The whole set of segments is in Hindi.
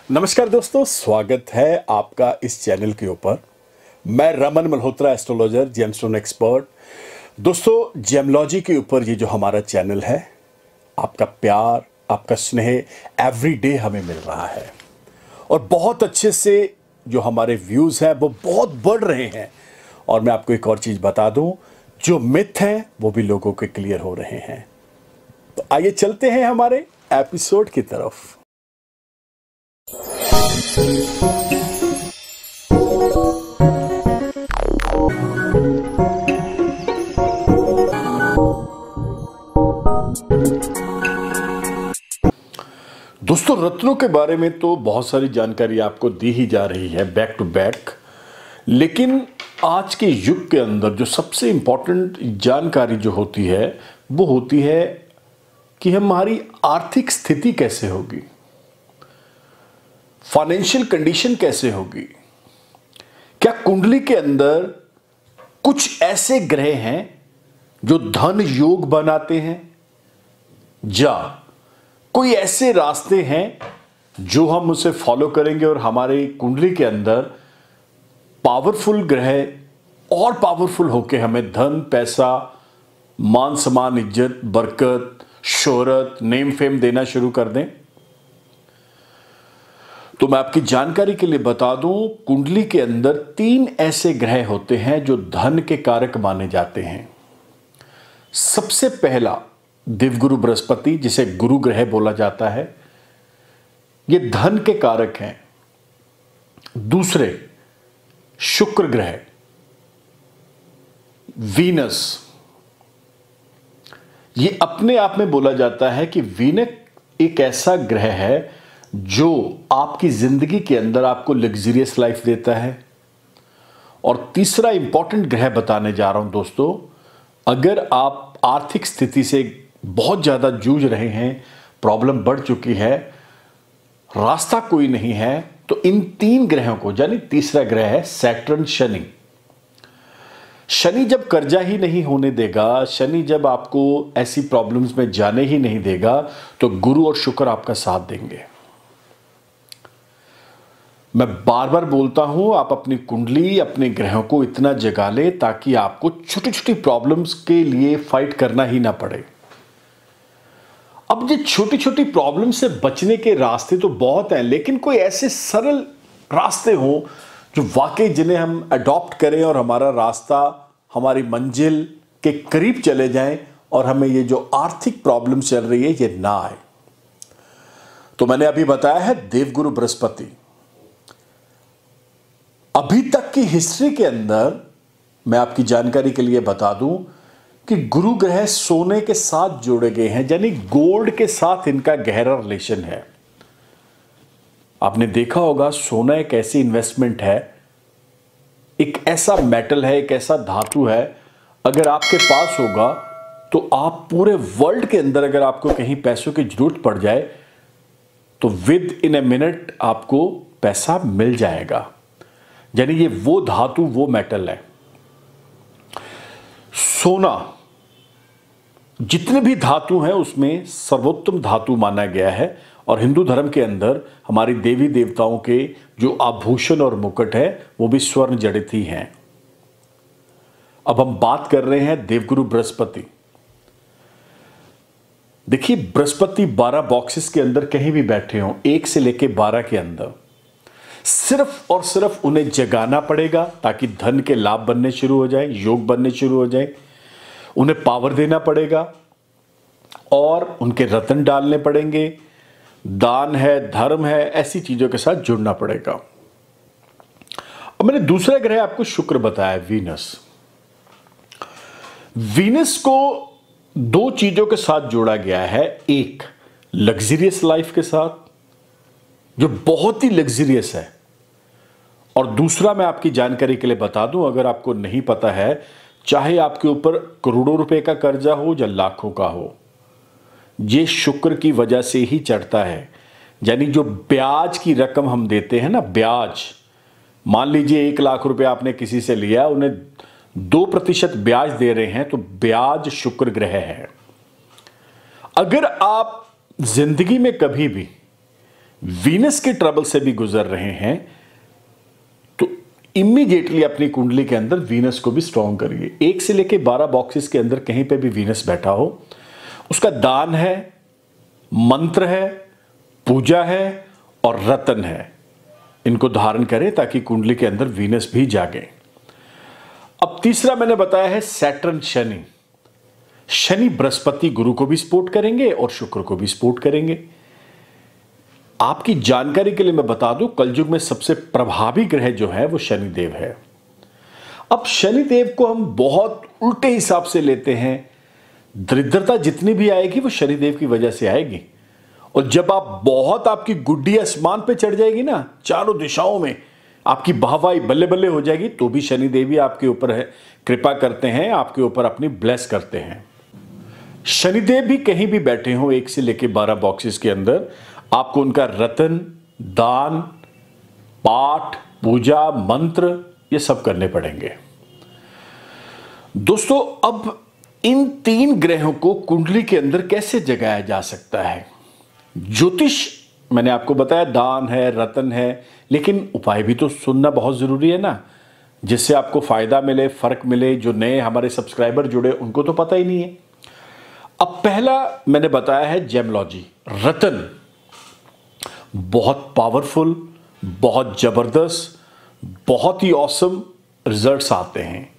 नमस्कार दोस्तों, स्वागत है आपका इस चैनल के ऊपर। मैं Raman Malhotra, astrologer, gemstone expert. दोस्तों, जेमलॉजी के ऊपर ये जो हमारा चैनल है, आपका प्यार, आपका स्नेह एवरी डे हमें मिल रहा है और बहुत अच्छे से जो हमारे व्यूज़ हैं वो बहुत बढ़ रहे हैं। और मैं आपको एक और चीज़ बता दूं, जो मिथ हैं वो भी लोगों के क्लियर हो रहे हैं। तो आइए चलते हैं हमारे एपिसोड की तरफ। दोस्तों, रत्नों के बारे में तो बहुत सारी जानकारी आपको दी ही जा रही है बैक टू बैक, लेकिन आज के युग के अंदर जो सबसे इंपॉर्टेंट जानकारी जो होती है वो होती है कि हमारी आर्थिक स्थिति कैसे होगी, फाइनेंशियल कंडीशन कैसे होगी। क्या कुंडली के अंदर कुछ ऐसे ग्रह हैं जो धन योग बनाते हैं, या कोई ऐसे रास्ते हैं जो हम उसे फॉलो करेंगे और हमारे कुंडली के अंदर पावरफुल ग्रह और पावरफुल होके हमें धन, पैसा, मान सम्मान, इज्जत, बरकत, शोहरत, नेम फेम देना शुरू कर दें। तो मैं आपकी जानकारी के लिए बता दूं, कुंडली के अंदर 3 ऐसे ग्रह होते हैं जो धन के कारक माने जाते हैं। सबसे पहला देवगुरु बृहस्पति, जिसे गुरु ग्रह बोला जाता है, यह धन के कारक हैं। दूसरे शुक्र ग्रह, वीनस, यह अपने आप में बोला जाता है कि वीनस एक ऐसा ग्रह है जो आपकी जिंदगी के अंदर आपको लग्जरियस लाइफ देता है। और तीसरा इंपॉर्टेंट ग्रह बताने जा रहा हूं दोस्तों, अगर आप आर्थिक स्थिति से बहुत ज्यादा जूझ रहे हैं, प्रॉब्लम बढ़ चुकी है, रास्ता कोई नहीं है, तो इन 3 ग्रहों को, यानी तीसरा ग्रह है सैटर्न, शनि। शनि जब कर्जा ही नहीं होने देगा, शनि जब आपको ऐसी प्रॉब्लम्स में जाने ही नहीं देगा, तो गुरु और शुक्र आपका साथ देंगे। मैं बार बार बोलता हूं, आप अपनी कुंडली, अपने ग्रहों को इतना जगा ले ताकि आपको छोटी छोटी प्रॉब्लम्स के लिए फाइट करना ही ना पड़े। अब ये छोटी छोटी प्रॉब्लम से बचने के रास्ते तो बहुत हैं, लेकिन कोई ऐसे सरल रास्ते हों जो वाकई जिन्हें हम अडॉप्ट करें और हमारा रास्ता हमारी मंजिल के करीब चले जाएं और हमें ये जो आर्थिक प्रॉब्लम चल रही है ये ना आए। तो मैंने अभी बताया है देवगुरु बृहस्पति। अभी तक की हिस्ट्री के अंदर मैं आपकी जानकारी के लिए बता दूं कि गुरु ग्रह सोने के साथ जोड़े गए हैं, यानी गोल्ड के साथ इनका गहरा रिलेशन है। आपने देखा होगा, सोना एक ऐसी इन्वेस्टमेंट है, एक ऐसा मेटल है, एक ऐसा धातु है, अगर आपके पास होगा तो आप पूरे वर्ल्ड के अंदर अगर आपको कहीं पैसों की जरूरत पड़ जाए तो विद इन ए मिनट आपको पैसा मिल जाएगा। यानी ये वो धातु, वो मेटल है। सोना जितने भी धातु हैं उसमें सर्वोत्तम धातु माना गया है और हिंदू धर्म के अंदर हमारी देवी देवताओं के जो आभूषण और मुकुट है वो भी स्वर्ण जड़ित ही हैं। अब हम बात कर रहे हैं देवगुरु बृहस्पति। देखिए, बृहस्पति 12 बॉक्सेस के अंदर कहीं भी बैठे हों, 1 से लेके 12 के अंदर, सिर्फ और सिर्फ उन्हें जगाना पड़ेगा ताकि धन के लाभ बनने शुरू हो जाए, योग बनने शुरू हो जाए। उन्हें पावर देना पड़ेगा और उनके रत्न डालने पड़ेंगे, दान है, धर्म है, ऐसी चीजों के साथ जुड़ना पड़ेगा। अब मैंने दूसरा ग्रह आपको शुक्र बताया, वीनस। वीनस को 2 चीजों के साथ जोड़ा गया है, एक लग्जरियस लाइफ के साथ जो बहुत ही लग्जरियस है, और दूसरा मैं आपकी जानकारी के लिए बता दूं, अगर आपको नहीं पता है, चाहे आपके ऊपर करोड़ों रुपए का कर्जा हो या लाखों का हो, ये शुक्र की वजह से ही चढ़ता है। यानी जो ब्याज की रकम हम देते हैं ना, ब्याज, मान लीजिए 1 लाख रुपए आपने किसी से लिया, उन्हें 2% ब्याज दे रहे हैं, तो ब्याज शुक्र ग्रह है। अगर आप जिंदगी में कभी भी वीनस के ट्रबल से भी गुजर रहे हैं तो इमीडिएटली अपनी कुंडली के अंदर वीनस को भी स्ट्रॉन्ग करिए। 1 से लेके 12 बॉक्सेस के अंदर कहीं पे भी वीनस बैठा हो, उसका दान है, मंत्र है, पूजा है और रतन है, इनको धारण करें ताकि कुंडली के अंदर वीनस भी जागे। अब तीसरा मैंने बताया है सैटर्न शनि। शनि बृहस्पति गुरु को भी सपोर्ट करेंगे और शुक्र को भी सपोर्ट करेंगे। आपकी जानकारी के लिए मैं बता दूं, कलयुग में सबसे प्रभावी ग्रह जो है वो शनिदेव है। अब शनिदेव को हम बहुत उल्टे हिसाब से लेते हैं। दरिद्रता जितनी भी आएगी वो शनिदेव की वजह से आएगी, और जब आप बहुत आपकी गुड्डी आसमान पे चढ़ जाएगी ना, चारों दिशाओं में आपकी वाहवाही बल्ले बल्ले हो जाएगी, तो भी शनिदेव ही आपके ऊपर है कृपा करते हैं, आपके ऊपर अपनी ब्लेस करते हैं। शनिदेव भी कहीं भी बैठे हो 1 से लेकर 12 बॉक्सेस के अंदर, आपको उनका रतन, दान, पाठ, पूजा, मंत्र ये सब करने पड़ेंगे। दोस्तों, अब इन 3 ग्रहों को कुंडली के अंदर कैसे जगाया जा सकता है? ज्योतिष मैंने आपको बताया, दान है, रतन है, लेकिन उपाय भी तो सुनना बहुत जरूरी है ना, जिससे आपको फायदा मिले, फर्क मिले। जो नए हमारे सब्सक्राइबर जुड़े उनको तो पता ही नहीं है। अब पहला मैंने बताया है जेमोलॉजी, रतन। बहुत पावरफुल, बहुत जबरदस्त, बहुत ही ऑसम रिजल्ट्स आते हैं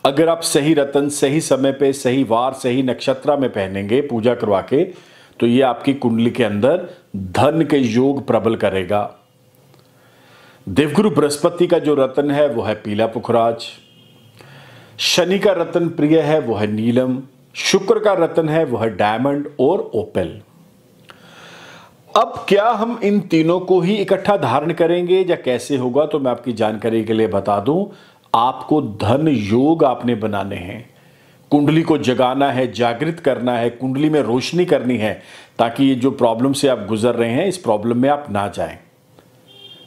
अगर आप सही रतन सही समय पे, सही वार, सही नक्षत्र में पहनेंगे पूजा करवा के, तो ये आपकी कुंडली के अंदर धन के योग प्रबल करेगा। देवगुरु बृहस्पति का जो रतन है वो है पीला पुखराज। शनि का रतन प्रिय है वो है नीलम। शुक्र का रतन है वो है डायमंड और ओपेल। अब क्या हम इन तीनों को ही इकट्ठा धारण करेंगे या कैसे होगा, तो मैं आपकी जानकारी के लिए बता दूं, आपको धन योग आपने बनाने हैं। कुंडली को जगाना है, जागृत करना है, कुंडली में रोशनी करनी है, ताकि ये जो प्रॉब्लम से आप गुजर रहे हैं इस प्रॉब्लम में आप ना जाएं।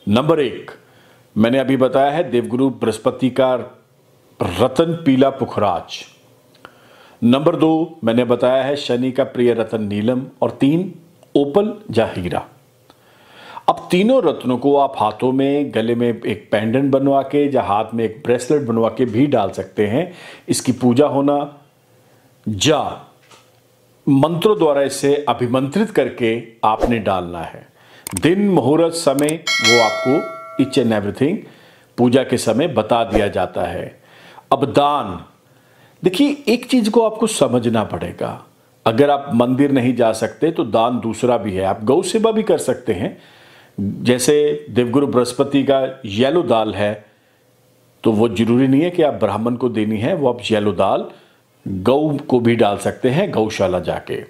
नंबर 1 मैंने अभी बताया है देवगुरु बृहस्पति का रतन पीला पुखराज। नंबर 2 मैंने बताया है शनि का प्रिय रतन नीलम। और 3 ओपल या हीरा। अब तीनों रत्नों को आप हाथों में, गले में एक पेंडेंट बनवा के या हाथ में एक ब्रेसलेट बनवा के भी डाल सकते हैं। इसकी पूजा होना या मंत्रों द्वारा इसे अभिमंत्रित करके आपने डालना है। दिन, मुहूर्त, समय वो आपको ईच एंड एवरीथिंग पूजा के समय बता दिया जाता है। अब दान, देखिए एक चीज को आपको समझना पड़ेगा। अगर आप मंदिर नहीं जा सकते तो दान दूसरा भी है, आप गौ सेवा भी कर सकते हैं। जैसे देवगुरु बृहस्पति का येलो दाल है, तो वो जरूरी नहीं है कि आप ब्राह्मण को देनी है, वो आप येलो दाल गौ को भी डाल सकते हैं गौशाला जाके।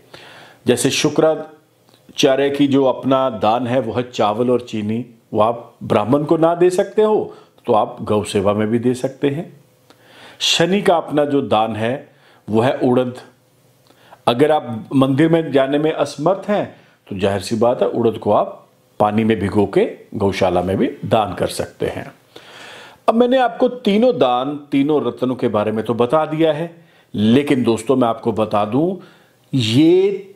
जैसे शुक्राचार्य की जो अपना दान है वो है चावल और चीनी, वो आप ब्राह्मण को ना दे सकते हो तो आप गौ सेवा में भी दे सकते हैं। शनि का अपना जो दान है वो है उड़द। अगर आप मंदिर में जाने में असमर्थ हैं तो जाहिर सी बात है उड़द को आप पानी में भिगो के गौशाला में भी दान कर सकते हैं। अब मैंने आपको तीनों दान, तीनों रत्नों के बारे में तो बता दिया है, लेकिन दोस्तों मैं आपको बता दूं, ये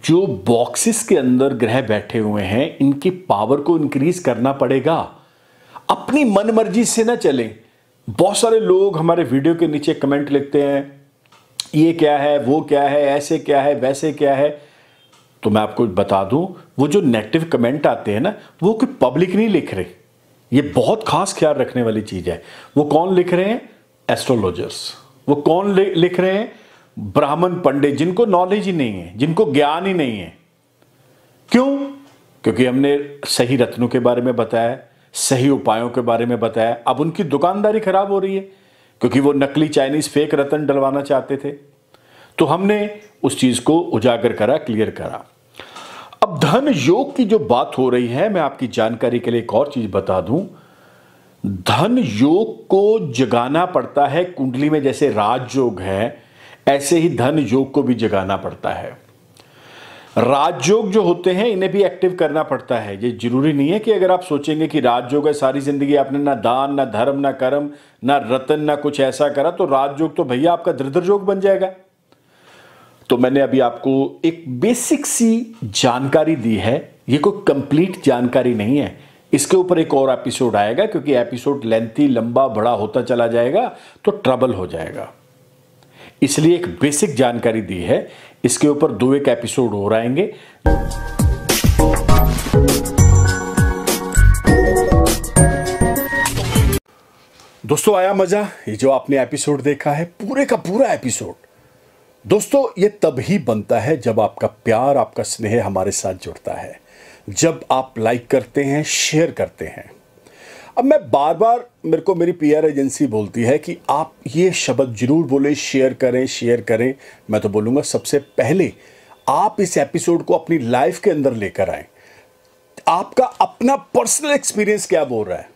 जो बॉक्सेस के अंदर ग्रह बैठे हुए हैं इनकी पावर को इंक्रीज करना पड़ेगा। अपनी मन मर्जी से ना चलें। बहुत सारे लोग हमारे वीडियो के नीचे कमेंट लिखते हैं, ये क्या है, वो क्या है, ऐसे क्या है, वैसे क्या है। तो मैं आपको बता दूं, वो जो नेगेटिव कमेंट आते हैं ना, वो कोई पब्लिक नहीं लिख रहे। ये बहुत खास ख्याल रखने वाली चीज है। वो कौन लिख रहे हैं? एस्ट्रोलॉजर्स। वो कौन लिख रहे हैं? ब्राह्मण पंडित, जिनको नॉलेज ही नहीं है, जिनको ज्ञान ही नहीं है। क्यों? क्योंकि हमने सही रत्नों के बारे में बताया, सही उपायों के बारे में बताया। अब उनकी दुकानदारी खराब हो रही है क्योंकि वो नकली चाइनीज फेक रत्न डलवाना चाहते थे। तो हमने उस चीज को उजागर करा, क्लियर करा। अब धन योग की जो बात हो रही है, मैं आपकी जानकारी के लिए एक और चीज बता दूं। धन योग को जगाना पड़ता है कुंडली में। जैसे राजयोग है, ऐसे ही धन योग को भी जगाना पड़ता है। राजयोग जो होते हैं इन्हें भी एक्टिव करना पड़ता है। ये जरूरी नहीं है कि अगर आप सोचेंगे कि राजयोग है, सारी जिंदगी आपने ना दान, ना धर्म, ना कर्म, ना रतन, ना कुछ ऐसा करा, तो राजयोग तो भैया आपका दरिद्र योग बन जाएगा। तो मैंने अभी आपको एक बेसिक सी जानकारी दी है, ये कोई कंप्लीट जानकारी नहीं है। इसके ऊपर एक और एपिसोड आएगा, क्योंकि एपिसोड लेंथी लंबा बड़ा होता चला जाएगा तो ट्रबल हो जाएगा। इसलिए एक बेसिक जानकारी दी है, इसके ऊपर 2-1 एपिसोड और आएंगे। दोस्तों, आया मजा? ये जो आपने एपिसोड देखा है, पूरे का पूरा एपिसोड, दोस्तों ये तभी बनता है जब आपका प्यार, आपका स्नेह हमारे साथ जुड़ता है, जब आप लाइक करते हैं, शेयर करते हैं। अब मैं बार बार, मेरे को मेरी पीआर एजेंसी बोलती है कि आप ये शब्द जरूर बोले, शेयर करें, शेयर करें। मैं तो बोलूँगा सबसे पहले आप इस एपिसोड को अपनी लाइफ के अंदर लेकर आए। आपका अपना पर्सनल एक्सपीरियंस क्या बोल रहा है,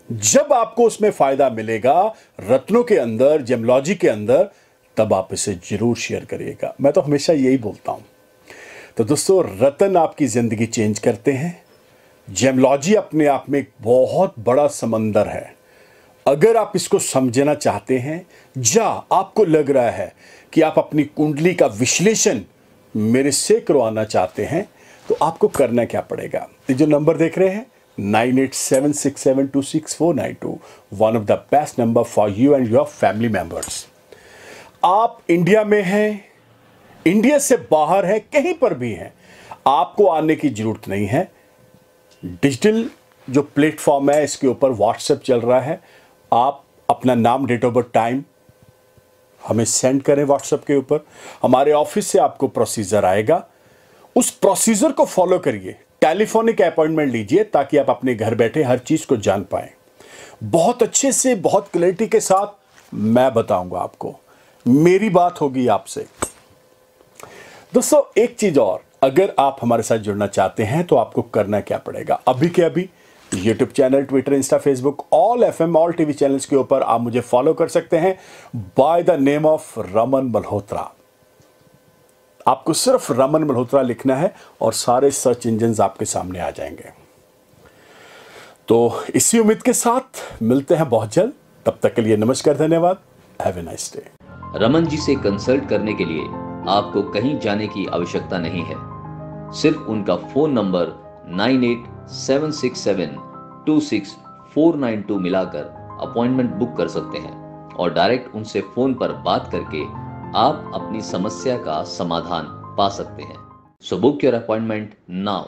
जब आपको उसमें फायदा मिलेगा, रत्नों के अंदर, जेमोलॉजी के अंदर, तब आप इसे जरूर शेयर करिएगा। मैं तो हमेशा यही बोलता हूं। तो दोस्तों, रत्न आपकी जिंदगी चेंज करते हैं। जेमोलॉजी अपने आप में एक बहुत बड़ा समंदर है। अगर आप इसको समझना चाहते हैं, या आपको लग रहा है कि आप अपनी कुंडली का विश्लेषण मेरे से करवाना चाहते हैं, तो आपको करना क्या पड़ेगा? ये जो नंबर देख रहे हैं, 9876726492, one of the best number for you and your family members. आप इंडिया में हैं, इंडिया से बाहर हैं, कहीं पर भी हैं, आपको आने की जरूरत नहीं है। डिजिटल जो प्लेटफॉर्म है, इसके ऊपर व्हाट्सएप चल रहा है। आप अपना नाम, डेट ऑफ बर्थ, टाइम हमें सेंड करें व्हाट्सएप के ऊपर। हमारे ऑफिस से आपको प्रोसीजर आएगा, उस प्रोसीजर को फॉलो करिए। टेलीफोनिक अपॉइंटमेंट लीजिए ताकि आप अपने घर बैठे हर चीज को जान पाएं। बहुत अच्छे से, बहुत क्लैरिटी के साथ मैं बताऊंगा आपको, मेरी बात होगी आपसे। दोस्तों, एक चीज और, अगर आप हमारे साथ जुड़ना चाहते हैं तो आपको करना क्या पड़ेगा? अभी के अभी YouTube channel, Twitter, Insta, Facebook, all FM, all TV channels के ऊपर आप मुझे फॉलो कर सकते हैं by the name of Raman Malhotra. आपको सिर्फ रमन मल्होत्रा लिखना है और सारे सर्च इंजन्स आपके सामने आ जाएंगे। तो इसी उम्मीद के साथ मिलते हैं बहुत जल्द। तब तक के लिए नमस्कार, धन्यवाद, have a nice day. Raman ji से कंसल्ट करने के लिए आपको कहीं जाने की आवश्यकता नहीं है। सिर्फ उनका फोन नंबर 9876726492 मिलाकर अपॉइंटमेंट बुक कर सकते हैं और डायरेक्ट उनसे फोन पर बात करके आप अपनी समस्या का समाधान पा सकते हैं। So book your appointment now.